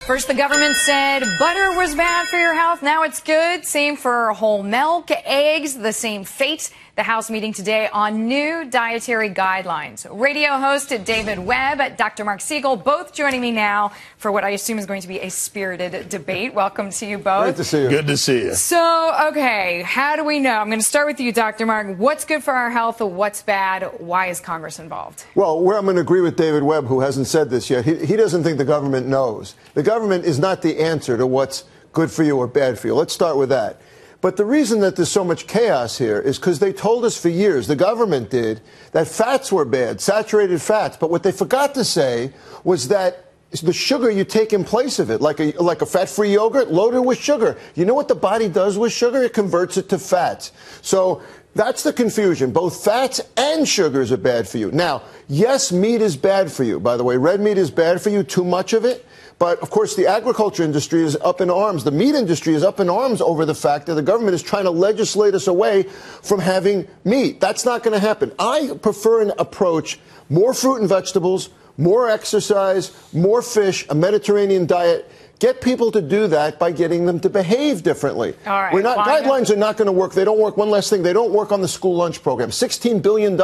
First, the government said butter was bad for your health. Now it's good. Same for whole milk, eggs, the same fate. The House meeting today on new dietary guidelines. Radio host David Webb, Dr. Marc Siegel, both joining me now for what I assume is going to be a spirited debate. Welcome to you both. Great to see you. Good to see you. So, okay, how do we know? I'm going to start with you, Dr. Marc. What's good for our health? What's bad? Why is Congress involved? Well, where I'm going to agree with David Webb, who hasn't said this yet. He doesn't think the government knows. The government is not the answer to what's good for you or bad for you. Let's start with that. But the reason that there's so much chaos here is because they told us for years, the government did, that fats were bad, saturated fats. But what they forgot to say was that the sugar you take in place of it, like a fat-free yogurt loaded with sugar. You know what the body does with sugar? It converts it to fats. So that's the confusion. Both fats and sugars are bad for you. Now, yes, meat is bad for you. By the way, red meat is bad for you, too much of it. But, of course, the agriculture industry is up in arms. The meat industry is up in arms over the fact that the government is trying to legislate us away from having meat. That's not going to happen. I prefer an approach, more fruit and vegetables, more exercise, more fish, a Mediterranean diet. Get people to do that by getting them to behave differently. All right, guidelines are not going to work. They don't work. One last thing, they don't work on the school lunch program. $16 billion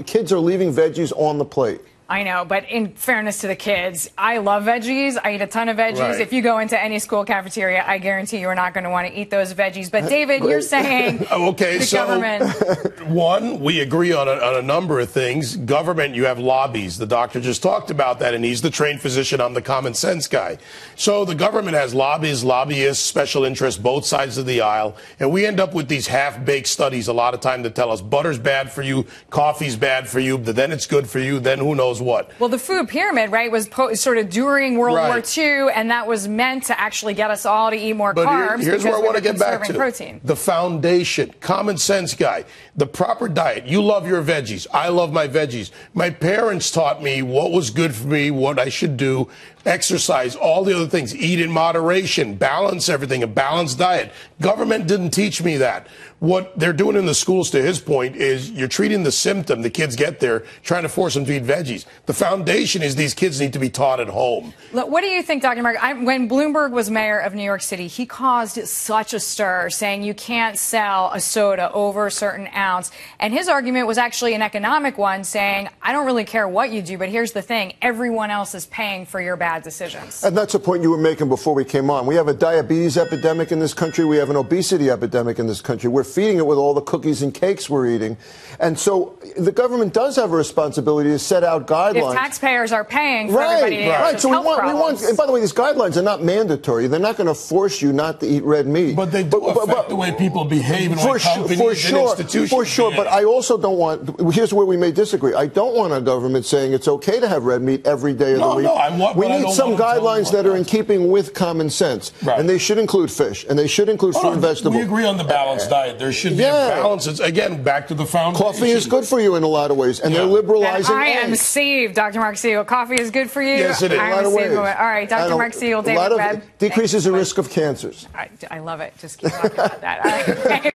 kids are leaving veggies on the plate. I know, but in fairness to the kids, I love veggies. I eat a ton of veggies. Right. If you go into any school cafeteria, I guarantee you're not going to want to eat those veggies. But, David, you're saying okay, the government... One, we agree on a number of things. Government, you have lobbies. The doctor just talked about that, and he's the trained physician. I'm the common sense guy. So the government has lobbies, lobbyists, special interests, both sides of the aisle. And we end up with these half-baked studies a lot of time that tell us butter's bad for you, coffee's bad for you, but then it's good for you, then who knows what. Well, the food pyramid, right, was sort of during World War II, and that was meant to actually get us all to eat more carbs. Here's where I want to get back to. Protein. The foundation, common sense guy, the proper diet. You love your veggies. I love my veggies. My parents taught me what was good for me, what I should do, exercise, all the other things, eat in moderation, balance everything, a balanced diet. Government didn't teach me that. What they're doing in the schools, to his point, is you're treating the symptom. The kids get there, trying to force them to eat veggies. The foundation is these kids need to be taught at home. Look, what do you think, Dr. Marc? When Bloomberg was mayor of New York City, he caused such a stir, saying you can't sell a soda over a certain ounce. And his argument was actually an economic one, saying, I don't really care what you do, but here's the thing. Everyone else is paying for your bad decisions. And that's a point you were making before we came on. We have a diabetes epidemic in this country. We have an obesity epidemic in this country. We're feeding it with all the cookies and cakes we're eating. And so the government does have a responsibility to set out guidelines. If taxpayers are paying for everybody else's So we health want, and by the way, these guidelines are not mandatory. They're not going to force you not to eat red meat. But they do affect the way people behave and what companies and institutions For sure, but I also don't want, here's where we may disagree. I don't want a government saying it's okay to have red meat every day of the week. We need some guidelines that are in keeping with common sense. Right. And they should include fish, and they should include fruit and vegetables. We agree on the balanced diet. There should be a balance. It's, again, back to the foundation. Coffee is good for you in a lot of ways, and they're liberalizing. And I am saved, Dr. Marc Siegel. Coffee is good for you. Yes, it is. I am a saved woman. All right, Dr. Marc Siegel, David Webb. Decreases the risk of cancers. I love it. Just keep talking about that. All right.